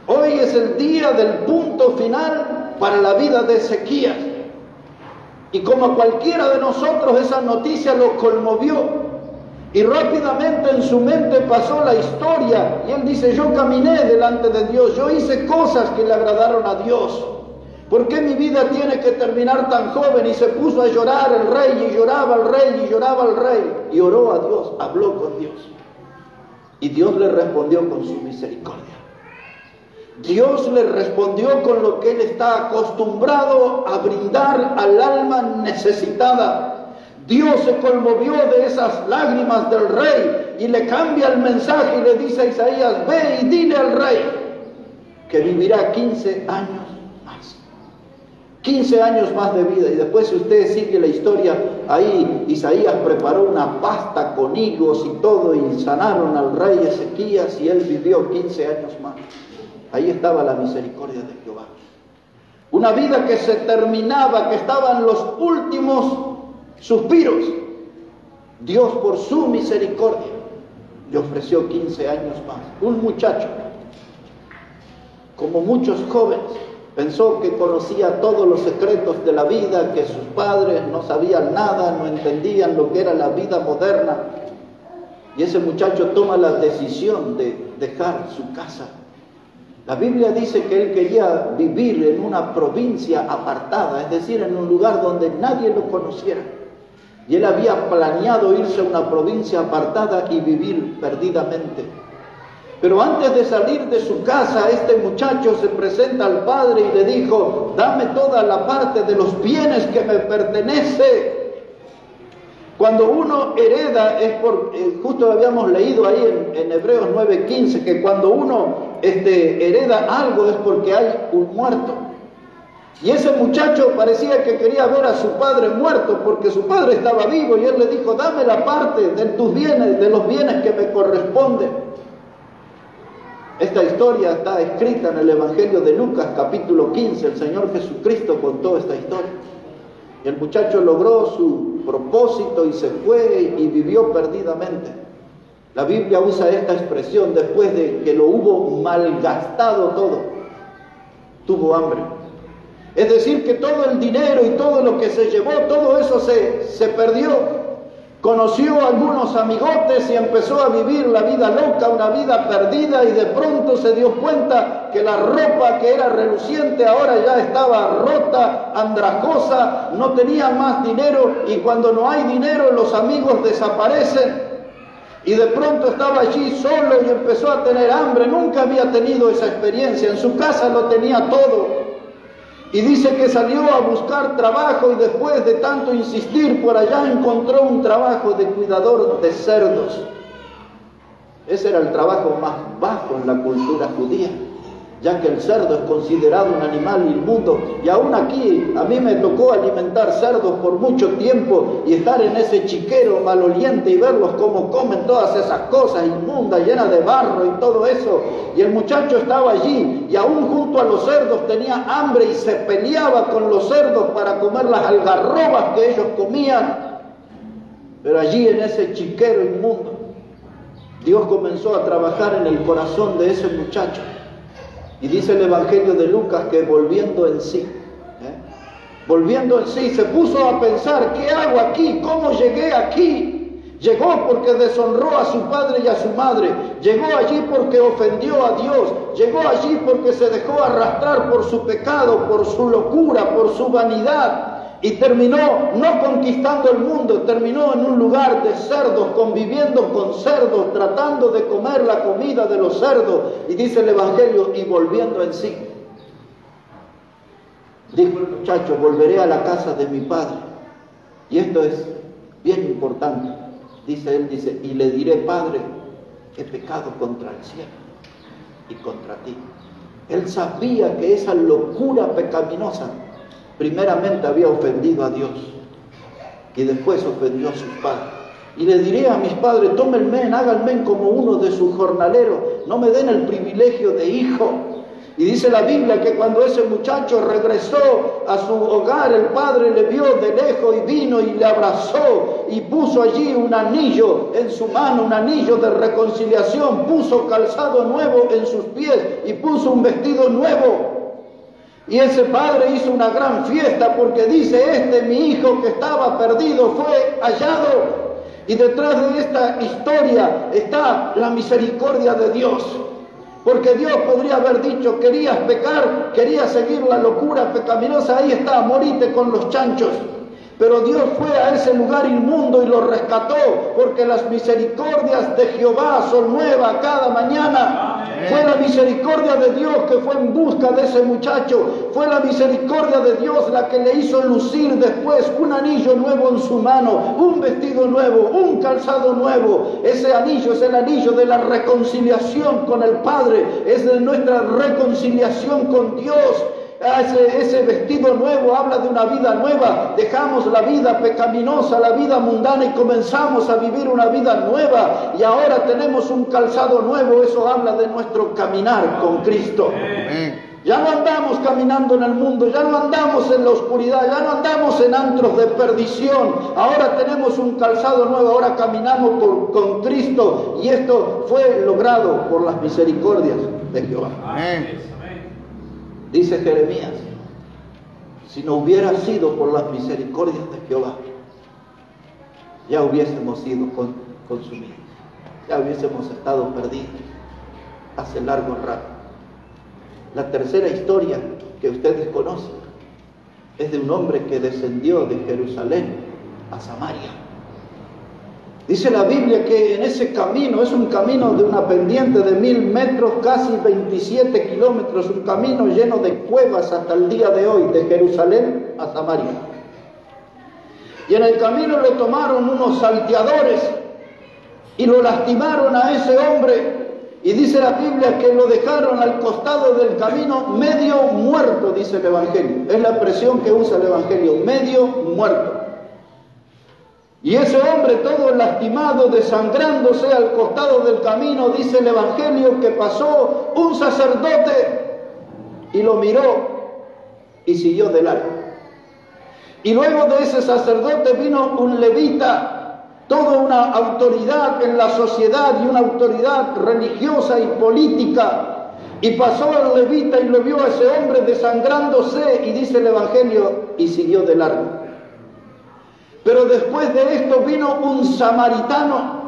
Hoy es el día del punto final para la vida de Ezequías. Y como a cualquiera de nosotros, esa noticia lo conmovió. Y rápidamente en su mente pasó la historia. Y él dice: yo caminé delante de Dios, yo hice cosas que le agradaron a Dios. ¿Por qué mi vida tiene que terminar tan joven? Y se puso a llorar el rey, y lloraba el rey, y lloraba el rey. Y oró a Dios, habló con Dios. Y Dios le respondió con su misericordia. Dios le respondió con lo que él está acostumbrado a brindar al alma necesitada. Dios se conmovió de esas lágrimas del rey y le cambia el mensaje y le dice a Isaías: ve y dile al rey que vivirá 15 años más. 15 años más de vida. Y después, si usted sigue la historia, ahí Isaías preparó una pasta con higos y todo, y sanaron al rey Ezequías, y él vivió 15 años más. Ahí estaba la misericordia de Jehová. Una vida que se terminaba, que estaba en los últimos suspiros. Dios, por su misericordia, le ofreció 15 años más. Un muchacho, como muchos jóvenes, pensó que conocía todos los secretos de la vida, que sus padres no sabían nada, no entendían lo que era la vida moderna. Y ese muchacho toma la decisión de dejar su casa. La Biblia dice que él quería vivir en una provincia apartada, es decir, en un lugar donde nadie lo conociera. Y él había planeado irse a una provincia apartada y vivir perdidamente. Pero antes de salir de su casa, este muchacho se presenta al padre y le dijo: dame toda la parte de los bienes que me pertenece. Cuando uno hereda es por, justo habíamos leído ahí en Hebreos 9:15, que cuando uno hereda algo es porque hay un muerto. Y ese muchacho parecía que quería ver a su padre muerto, porque su padre estaba vivo, y él le dijo: dame la parte de tus bienes, de los bienes que me corresponden. Esta historia está escrita en el Evangelio de Lucas, capítulo 15. El Señor Jesucristo contó esta historia. El muchacho logró su propósito y se fue y vivió perdidamente. La Biblia usa esta expresión: después de que lo hubo malgastado todo, tuvo hambre. Es decir, que todo el dinero y todo lo que se llevó, todo eso se perdió. Conoció a algunos amigotes y empezó a vivir la vida loca, una vida perdida, y de pronto se dio cuenta que la ropa que era reluciente ahora ya estaba rota, andrajosa, no tenía más dinero, y cuando no hay dinero los amigos desaparecen. Y de pronto estaba allí solo y empezó a tener hambre. Nunca había tenido esa experiencia, en su casa lo tenía todo. Y dice que salió a buscar trabajo, y después de tanto insistir por allá encontró un trabajo de cuidador de cerdos. Ese era el trabajo más bajo en la cultura judía, ya que el cerdo es considerado un animal inmundo. Y aún aquí a mí me tocó alimentar cerdos por mucho tiempo y estar en ese chiquero maloliente y verlos cómo comen todas esas cosas inmundas, llenas de barro y todo eso. Y el muchacho estaba allí, y aún junto a los cerdos tenía hambre y se peleaba con los cerdos para comer las algarrobas que ellos comían. Pero allí en ese chiquero inmundo, Dios comenzó a trabajar en el corazón de ese muchacho. Y dice el Evangelio de Lucas que volviendo en sí, se puso a pensar: ¿qué hago aquí? ¿Cómo llegué aquí? Llegó porque deshonró a su padre y a su madre. Llegó allí porque ofendió a Dios. Llegó allí porque se dejó arrastrar por su pecado, por su locura, por su vanidad. Y terminó no conquistando el mundo, terminó en un lugar de cerdos, conviviendo con cerdos, tratando de comer la comida de los cerdos. Y dice el Evangelio: y volviendo en sí, dijo el muchacho: volveré a la casa de mi padre. Y esto es bien importante. Dice él, y le diré: Padre, he pecado contra el cielo y contra ti. Él sabía que esa locura pecaminosa primeramente había ofendido a Dios. y después ofendió a sus padres. Y le diré a mis padres, tómenme, háganme como uno de sus jornaleros, no me den el privilegio de hijo. Y dice la Biblia que cuando ese muchacho regresó a su hogar, el padre le vio de lejos y vino y le abrazó y puso allí un anillo en su mano, un anillo de reconciliación, puso calzado nuevo en sus pies y puso un vestido nuevo. Y ese padre hizo una gran fiesta porque dice, mi hijo que estaba perdido fue hallado. Y detrás de esta historia está la misericordia de Dios. Porque Dios podría haber dicho, querías pecar, querías seguir la locura pecaminosa, ahí está, morite con los chanchos. Pero Dios fue a ese lugar inmundo y lo rescató, porque las misericordias de Jehová son nuevas cada mañana. Amén. Fue la misericordia de Dios que fue en busca de ese muchacho. Fue la misericordia de Dios la que le hizo lucir después un anillo nuevo en su mano, un vestido nuevo, un calzado nuevo. Ese anillo es el anillo de la reconciliación con el Padre, es de nuestra reconciliación con Dios. Ese vestido nuevo habla de una vida nueva. Dejamos la vida pecaminosa, la vida mundana y comenzamos a vivir una vida nueva. Y ahora tenemos un calzado nuevo. Eso habla de nuestro caminar con Cristo. Amén. Ya no andamos caminando en el mundo, ya no andamos en la oscuridad, ya no andamos en antros de perdición. Ahora tenemos un calzado nuevo, ahora caminamos con Cristo. Y esto fue logrado por las misericordias de Jehová. Amén. Dice Jeremías, si no hubiera sido por las misericordias de Jehová, ya hubiésemos sido consumidos, ya hubiésemos estado perdidos hace largo rato. La tercera historia que ustedes conocen es de un hombre que descendió de Jerusalén a Samaria. Dice la Biblia que en ese camino, es un camino de una pendiente de 1000 metros, casi 27 kilómetros, un camino lleno de cuevas hasta el día de hoy, de Jerusalén a Samaria. Y en el camino lo tomaron unos salteadores y lo lastimaron a ese hombre. Y dice la Biblia que lo dejaron al costado del camino medio muerto, dice el Evangelio. Es la expresión que usa el Evangelio, medio muerto. Y ese hombre todo lastimado, desangrándose al costado del camino, dice el Evangelio que pasó un sacerdote y lo miró y siguió de largo. Y luego de ese sacerdote vino un levita, toda una autoridad en la sociedad y una autoridad religiosa y política. Y pasó el levita y lo vio a ese hombre desangrándose y dice el Evangelio y siguió de largo. Pero después de esto vino un samaritano.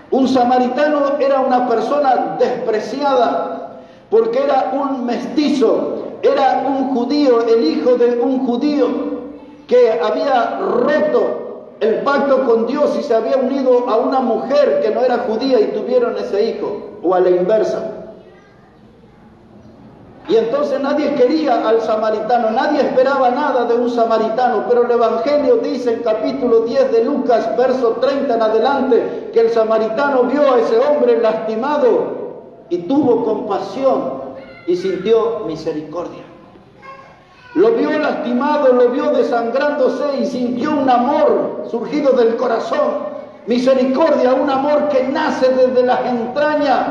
Un samaritano era una persona despreciada porque era un mestizo, era un judío, el hijo de un judío que había roto el pacto con Dios y se había unido a una mujer que no era judía y tuvieron ese hijo, o a la inversa. Y entonces nadie quería al samaritano, nadie esperaba nada de un samaritano, pero el Evangelio dice en capítulo 10 de Lucas, verso 30 en adelante, que el samaritano vio a ese hombre lastimado y tuvo compasión y sintió misericordia. Lo vio lastimado, lo vio desangrándose y sintió un amor surgido del corazón. Misericordia, un amor que nace desde las entrañas.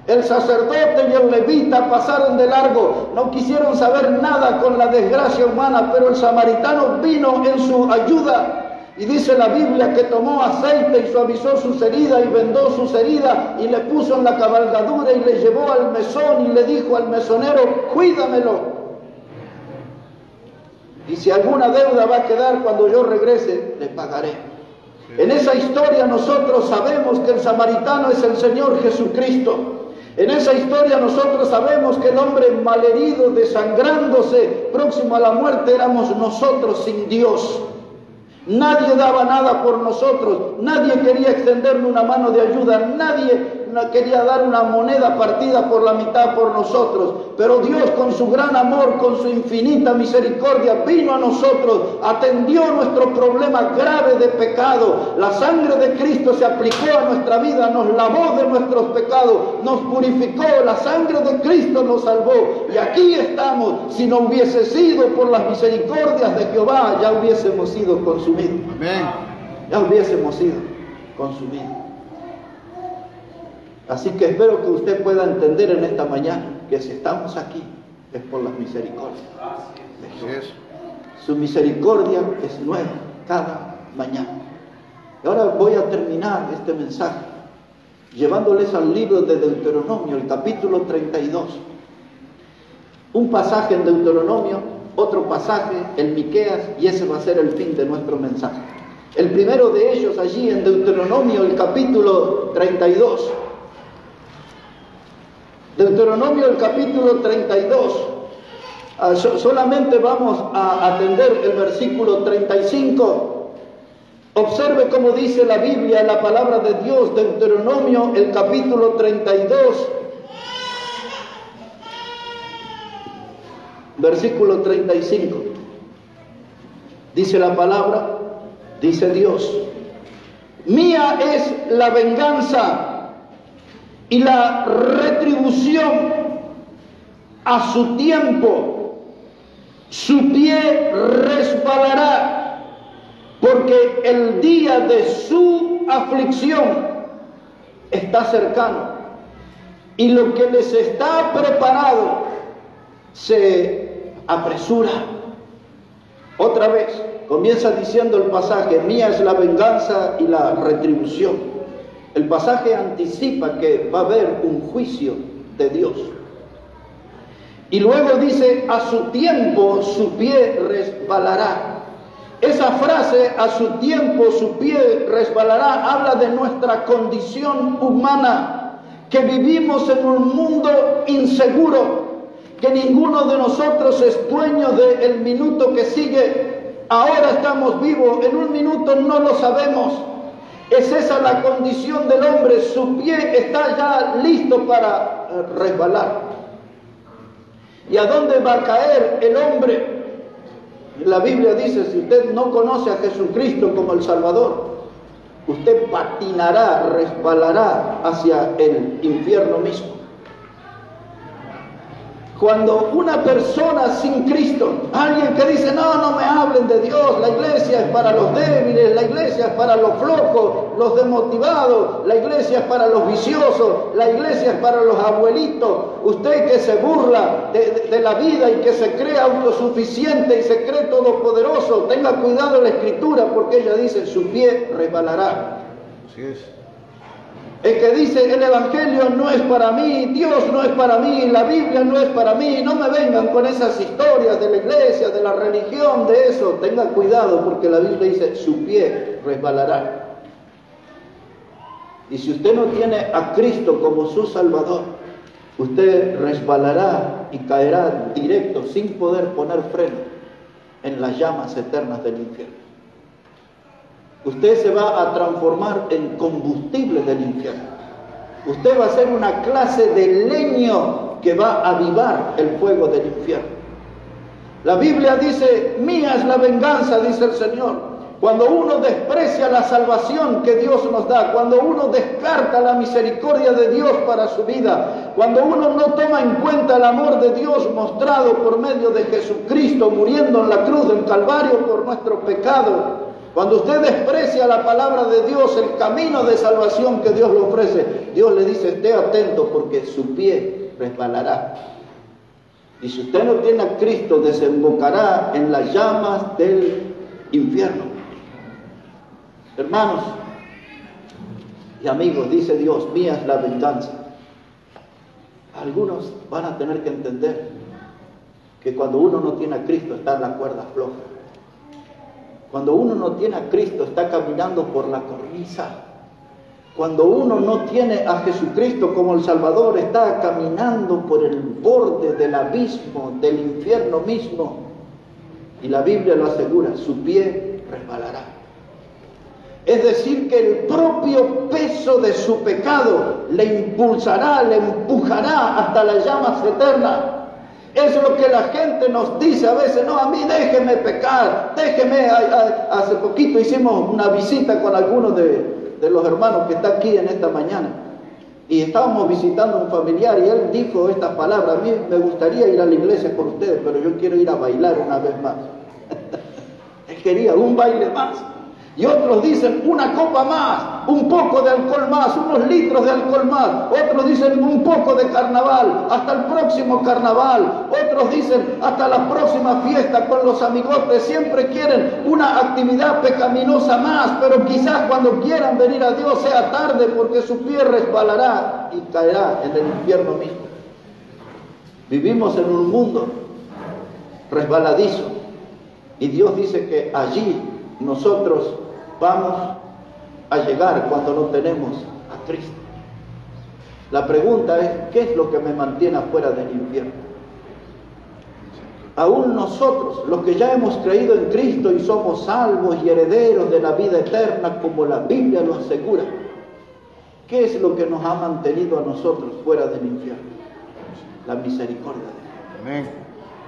El sacerdote y el levita pasaron de largo, no quisieron saber nada con la desgracia humana, pero el samaritano vino en su ayuda. Y dice la Biblia que tomó aceite y suavizó sus heridas y vendó sus heridas y le puso en la cabalgadura y le llevó al mesón y le dijo al mesonero, cuídamelo. Y si alguna deuda va a quedar cuando yo regrese, le pagaré. En esa historia nosotros sabemos que el samaritano es el Señor Jesucristo. En esa historia nosotros sabemos que el hombre malherido, desangrándose, próximo a la muerte, éramos nosotros sin Dios. Nadie daba nada por nosotros, nadie quería extenderle una mano de ayuda, nadie quería dar una moneda partida por la mitad por nosotros, pero Dios con su gran amor, con su infinita misericordia, vino a nosotros, atendió nuestro problema grave de pecado. La sangre de Cristo se aplicó a nuestra vida, nos lavó de nuestros pecados, nos purificó, la sangre de Cristo nos salvó, y aquí estamos. Si no hubiese sido por las misericordias de Jehová, ya hubiésemos sido consumidos. Amén. ya hubiésemos sido consumidos. Así que espero que usted pueda entender en esta mañana que si estamos aquí es por las misericordias de Dios. Su misericordia es nueva cada mañana. Y ahora voy a terminar este mensaje llevándoles al libro de Deuteronomio, el capítulo 32. Un pasaje en Deuteronomio, otro pasaje en Miqueas, y ese va a ser el fin de nuestro mensaje. El primero de ellos allí en Deuteronomio, el capítulo 32. Deuteronomio, el capítulo 32. Solamente vamos a atender el versículo 35. Observe cómo dice la Biblia, la palabra de Dios, Deuteronomio, el capítulo 32, versículo 35. Dice la palabra, dice Dios: mía es la venganza y la retribución, a su tiempo su pie resbalará, porque el día de su aflicción está cercano, y lo que les está preparado se apresura. Otra vez, comienza diciendo el pasaje: mía es la venganza y la retribución. El pasaje anticipa que va a haber un juicio de Dios. Y luego dice: a su tiempo su pie resbalará. Esa frase, a su tiempo su pie resbalará, habla de nuestra condición humana, que vivimos en un mundo inseguro, que ninguno de nosotros es dueño del minuto que sigue. Ahora estamos vivos, en un minuto no lo sabemos. Es esa la condición del hombre, su pie está ya listo para resbalar. ¿Y a dónde va a caer el hombre? La Biblia dice: si usted no conoce a Jesucristo como el Salvador, usted patinará, resbalará hacia el infierno mismo. Cuando una persona sin Cristo, alguien que dice: no me hablen de Dios, la iglesia es para los débiles, la iglesia es para los flojos, los desmotivados, la iglesia es para los viciosos, la iglesia es para los abuelitos. Usted que se burla de la vida y que se cree autosuficiente y se cree todopoderoso, tenga cuidado en la Escritura, porque ella dice: su pie resbalará. Así es. El que dice: el Evangelio no es para mí, Dios no es para mí, la Biblia no es para mí, no me vengan con esas historias de la iglesia, de la religión, de eso. Tenga cuidado, porque la Biblia dice: su pie resbalará. Y si usted no tiene a Cristo como su Salvador, usted resbalará y caerá directo, sin poder poner freno, en las llamas eternas del infierno. Usted se va a transformar en combustible del infierno. Usted va a ser una clase de leño que va a avivar el fuego del infierno. La Biblia dice: mía es la venganza, dice el Señor. Cuando uno desprecia la salvación que Dios nos da, cuando uno descarta la misericordia de Dios para su vida, cuando uno no toma en cuenta el amor de Dios mostrado por medio de Jesucristo muriendo en la cruz del Calvario por nuestro pecado, cuando usted desprecia la palabra de Dios, el camino de salvación que Dios le ofrece, Dios le dice: esté atento, porque su pie resbalará. Y si usted no tiene a Cristo, desembocará en las llamas del infierno. Hermanos y amigos, dice Dios: mía es la venganza. Algunos van a tener que entender que cuando uno no tiene a Cristo está en la cuerda floja. Cuando uno no tiene a Cristo está caminando por la cornisa. Cuando uno no tiene a Jesucristo como el Salvador, está caminando por el borde del abismo, del infierno mismo. Y la Biblia lo asegura: su pie resbalará. Es decir, que el propio peso de su pecado le impulsará, le empujará hasta las llamas eternas. Es lo que la gente nos dice a veces: no, a mí déjeme pecar, déjeme. Hace poquito hicimos una visita con algunos de los hermanos que están aquí en esta mañana, y estábamos visitando a un familiar, y él dijo estas palabras: a mí me gustaría ir a la iglesia con ustedes, pero yo quiero ir a bailar una vez más. Él quería un baile más. Y otros dicen una copa más, un poco de alcohol más, unos litros de alcohol más. Otros dicen un poco de carnaval, hasta el próximo carnaval. Otros dicen hasta la próxima fiesta con los amigotes. Siempre quieren una actividad pecaminosa más, pero quizás cuando quieran venir a Dios sea tarde, porque su pie resbalará y caerá en el infierno mismo. Vivimos en un mundo resbaladizo y Dios dice que allí nosotros vamos a llegar cuando no tenemos a Cristo. La pregunta es, ¿qué es lo que me mantiene afuera del infierno? Aún nosotros, los que ya hemos creído en Cristo y somos salvos y herederos de la vida eterna, como la Biblia lo asegura, ¿qué es lo que nos ha mantenido a nosotros fuera del infierno? La misericordia de Dios. Amén.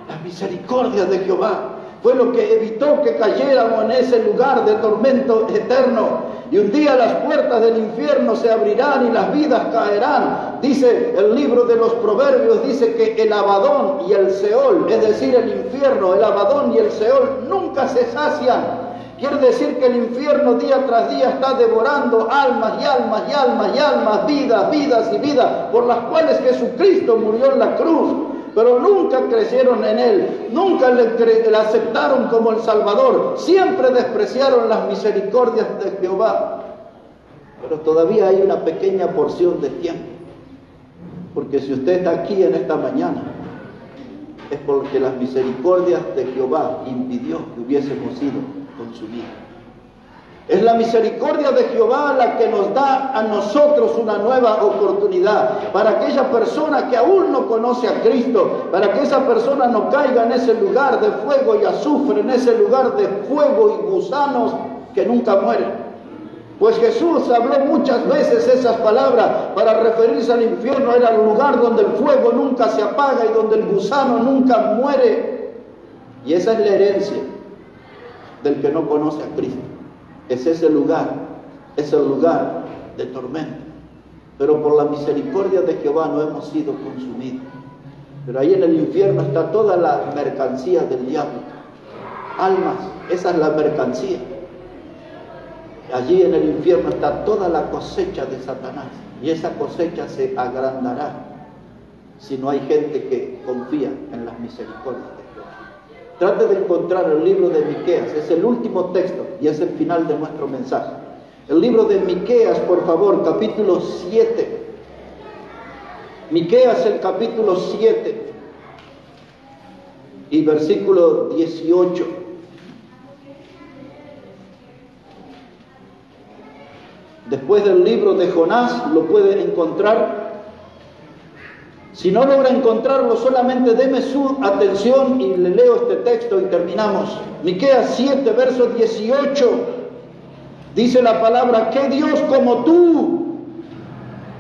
La misericordia de Jehová fue lo que evitó que cayéramos en ese lugar de tormento eterno. Y un día las puertas del infierno se abrirán y las vidas caerán. Dice el libro de los Proverbios, dice que el Abadón y el Seol, es decir, el infierno, el Abadón y el Seol nunca se sacian. Quiere decir que el infierno día tras día está devorando almas y almas y almas y almas, vidas, vidas y vidas, por las cuales Jesucristo murió en la cruz. Pero nunca crecieron en Él, nunca le aceptaron como el Salvador, siempre despreciaron las misericordias de Jehová. Pero todavía hay una pequeña porción de tiempo, porque si usted está aquí en esta mañana, es porque las misericordias de Jehová impidió que hubiésemos sido consumidos. Es la misericordia de Jehová la que nos da a nosotros una nueva oportunidad. Para aquella persona que aún no conoce a Cristo, para que esa persona no caiga en ese lugar de fuego y azufre, en ese lugar de fuego y gusanos que nunca mueren. Pues Jesús habló muchas veces esas palabras para referirse al infierno. Era el lugar donde el fuego nunca se apaga y donde el gusano nunca muere. Y esa es la herencia del que no conoce a Cristo. Es ese lugar, es el lugar de tormento. Pero por la misericordia de Jehová no hemos sido consumidos. Pero ahí en el infierno está toda la mercancía del diablo. Almas, esa es la mercancía. Allí en el infierno está toda la cosecha de Satanás. Y esa cosecha se agrandará si no hay gente que confía en las misericordias de Jehová. Trate de encontrar el libro de Miqueas, es el último texto y es el final de nuestro mensaje. El libro de Miqueas, por favor, capítulo 7. Miqueas, el capítulo 7 y versículo 18. Después del libro de Jonás lo puede encontrar. Si no logra encontrarlo, solamente deme su atención y le leo este texto y terminamos. Miqueas 7, verso 18. Dice la palabra: ¿qué Dios como tú,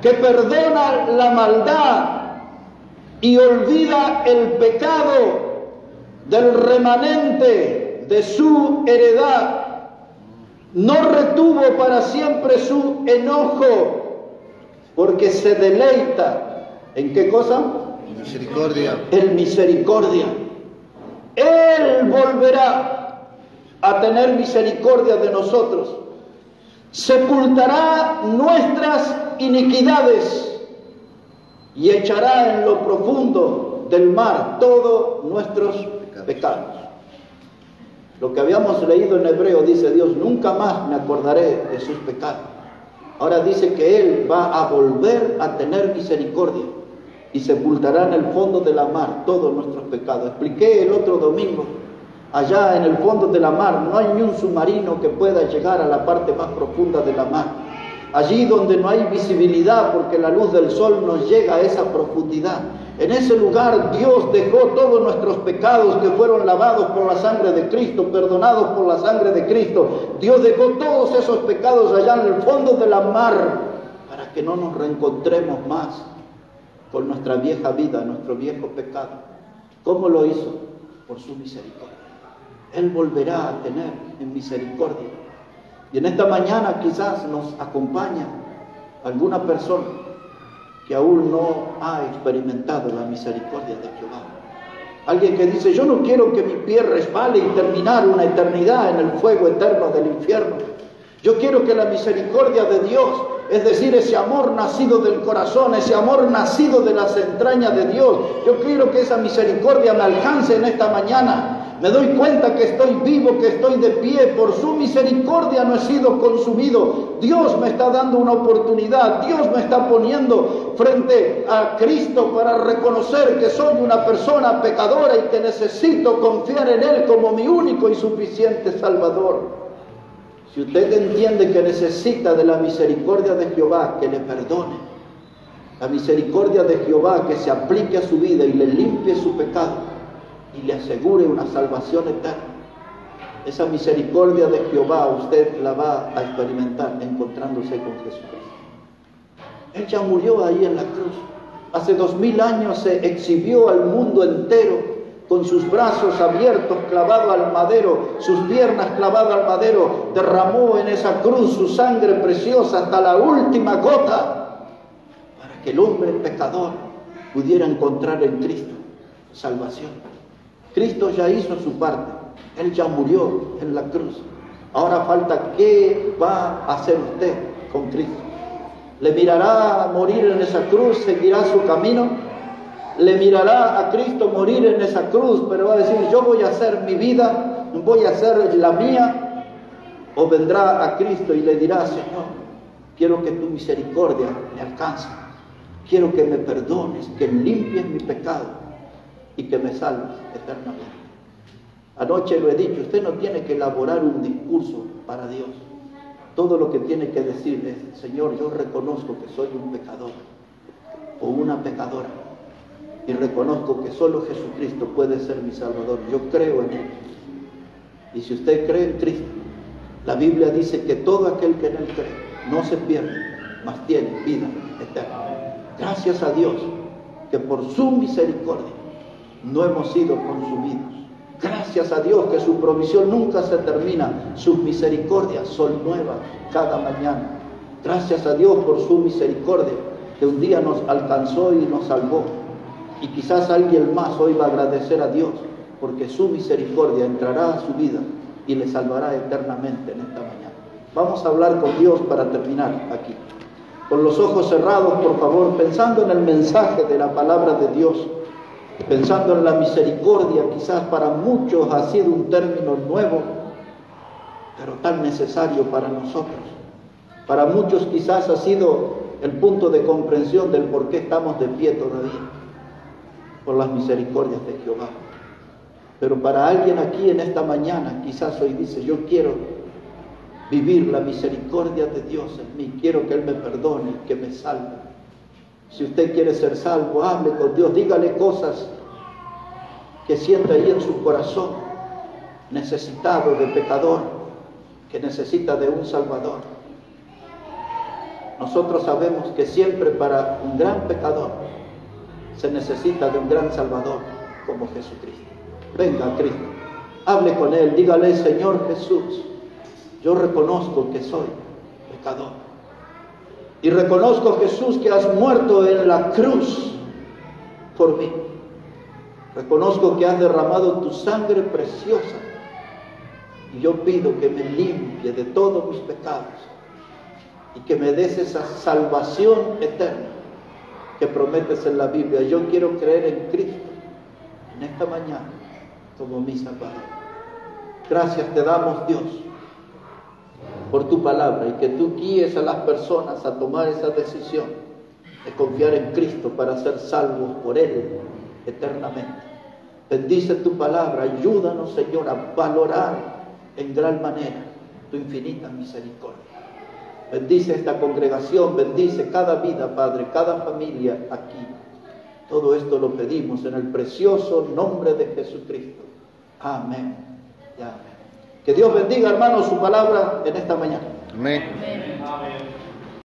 que perdona la maldad y olvida el pecado del remanente de su heredad? No retuvo para siempre su enojo, porque se deleita. ¿En qué cosa? Misericordia. En misericordia. Él volverá a tener misericordia de nosotros. Sepultará nuestras iniquidades y echará en lo profundo del mar todos nuestros pecados. Lo que habíamos leído en Hebreo dice Dios: nunca más me acordaré de sus pecados. Ahora dice que Él va a volver a tener misericordia y sepultará en el fondo de la mar todos nuestros pecados. Expliqué el otro domingo, allá en el fondo de la mar no hay ni un submarino que pueda llegar a la parte más profunda de la mar. Allí donde no hay visibilidad porque la luz del sol no llega a esa profundidad. En ese lugar Dios dejó todos nuestros pecados que fueron lavados por la sangre de Cristo, perdonados por la sangre de Cristo. Dios dejó todos esos pecados allá en el fondo de la mar para que no nos reencontremos más con nuestra vieja vida, nuestro viejo pecado. ¿Cómo lo hizo? Por su misericordia. Él volverá a tener en misericordia. Y en esta mañana quizás nos acompaña alguna persona que aún no ha experimentado la misericordia de Jehová. Alguien que dice, yo no quiero que mi pie resbale y terminar una eternidad en el fuego eterno del infierno. Yo quiero que la misericordia de Dios, es decir, ese amor nacido del corazón, ese amor nacido de las entrañas de Dios, yo quiero que esa misericordia me alcance en esta mañana. Me doy cuenta que estoy vivo, que estoy de pie, por su misericordia no he sido consumido. Dios me está dando una oportunidad, Dios me está poniendo frente a Cristo para reconocer que soy una persona pecadora y que necesito confiar en Él como mi único y suficiente Salvador. Si usted entiende que necesita de la misericordia de Jehová, que le perdone, la misericordia de Jehová que se aplique a su vida y le limpie su pecado y le asegure una salvación eterna, esa misericordia de Jehová usted la va a experimentar encontrándose con Jesucristo. Él ya murió ahí en la cruz. Hace 2000 años se exhibió al mundo entero con sus brazos abiertos, clavado al madero, sus piernas clavadas al madero, derramó en esa cruz su sangre preciosa hasta la última gota, para que el hombre pecador pudiera encontrar en Cristo salvación. Cristo ya hizo su parte, Él ya murió en la cruz. Ahora falta qué va a hacer usted con Cristo. ¿Le mirará morir en esa cruz, seguirá su camino? Le mirará a Cristo morir en esa cruz, pero va a decir, yo voy a hacer mi vida, voy a hacer la mía? ¿O vendrá a Cristo y le dirá, Señor, quiero que tu misericordia me alcance, quiero que me perdones, que limpies mi pecado y que me salves eternamente? Anoche lo he dicho, usted no tiene que elaborar un discurso para Dios. Todo lo que tiene que decir es, Señor, yo reconozco que soy un pecador o una pecadora, y reconozco que solo Jesucristo puede ser mi Salvador. Yo creo en Él. Y si usted cree en Cristo, la Biblia dice que todo aquel que en Él cree no se pierde, mas tiene vida eterna. Gracias a Dios que por su misericordia no hemos sido consumidos. Gracias a Dios que su provisión nunca se termina, sus misericordias son nuevas cada mañana. Gracias a Dios por su misericordia que un día nos alcanzó y nos salvó. Y quizás alguien más hoy va a agradecer a Dios porque su misericordia entrará a su vida y le salvará eternamente en esta mañana. Vamos a hablar con Dios para terminar aquí. Con los ojos cerrados, por favor, pensando en el mensaje de la palabra de Dios, pensando en la misericordia, quizás para muchos ha sido un término nuevo, pero tan necesario para nosotros. Para muchos quizás ha sido el punto de comprensión del por qué estamos de pie todavía, por las misericordias de Jehová. Pero para alguien aquí en esta mañana, quizás hoy dice, yo quiero vivir la misericordia de Dios en mí, quiero que Él me perdone, que me salve. Si usted quiere ser salvo, hable con Dios, dígale cosas que sienta ahí en su corazón, necesitado de pecador, que necesita de un Salvador. Nosotros sabemos que siempre para un gran pecador se necesita de un gran Salvador como Jesucristo. Venga a Cristo, hable con Él, dígale, Señor Jesús, yo reconozco que soy pecador. Y reconozco, Jesús, que has muerto en la cruz por mí. Reconozco que has derramado tu sangre preciosa. Y yo pido que me limpie de todos mis pecados y que me des esa salvación eterna que prometes en la Biblia. Yo quiero creer en Cristo en esta mañana como mi Salvador. Gracias te damos, Dios, por tu palabra y que tú guíes a las personas a tomar esa decisión de confiar en Cristo para ser salvos por Él eternamente. Bendice tu palabra, ayúdanos, Señor, a valorar en gran manera tu infinita misericordia. Bendice esta congregación, bendice cada vida, Padre, cada familia aquí. Todo esto lo pedimos en el precioso nombre de Jesucristo. Amén y amén. Que Dios bendiga, hermanos, su palabra en esta mañana. Amén.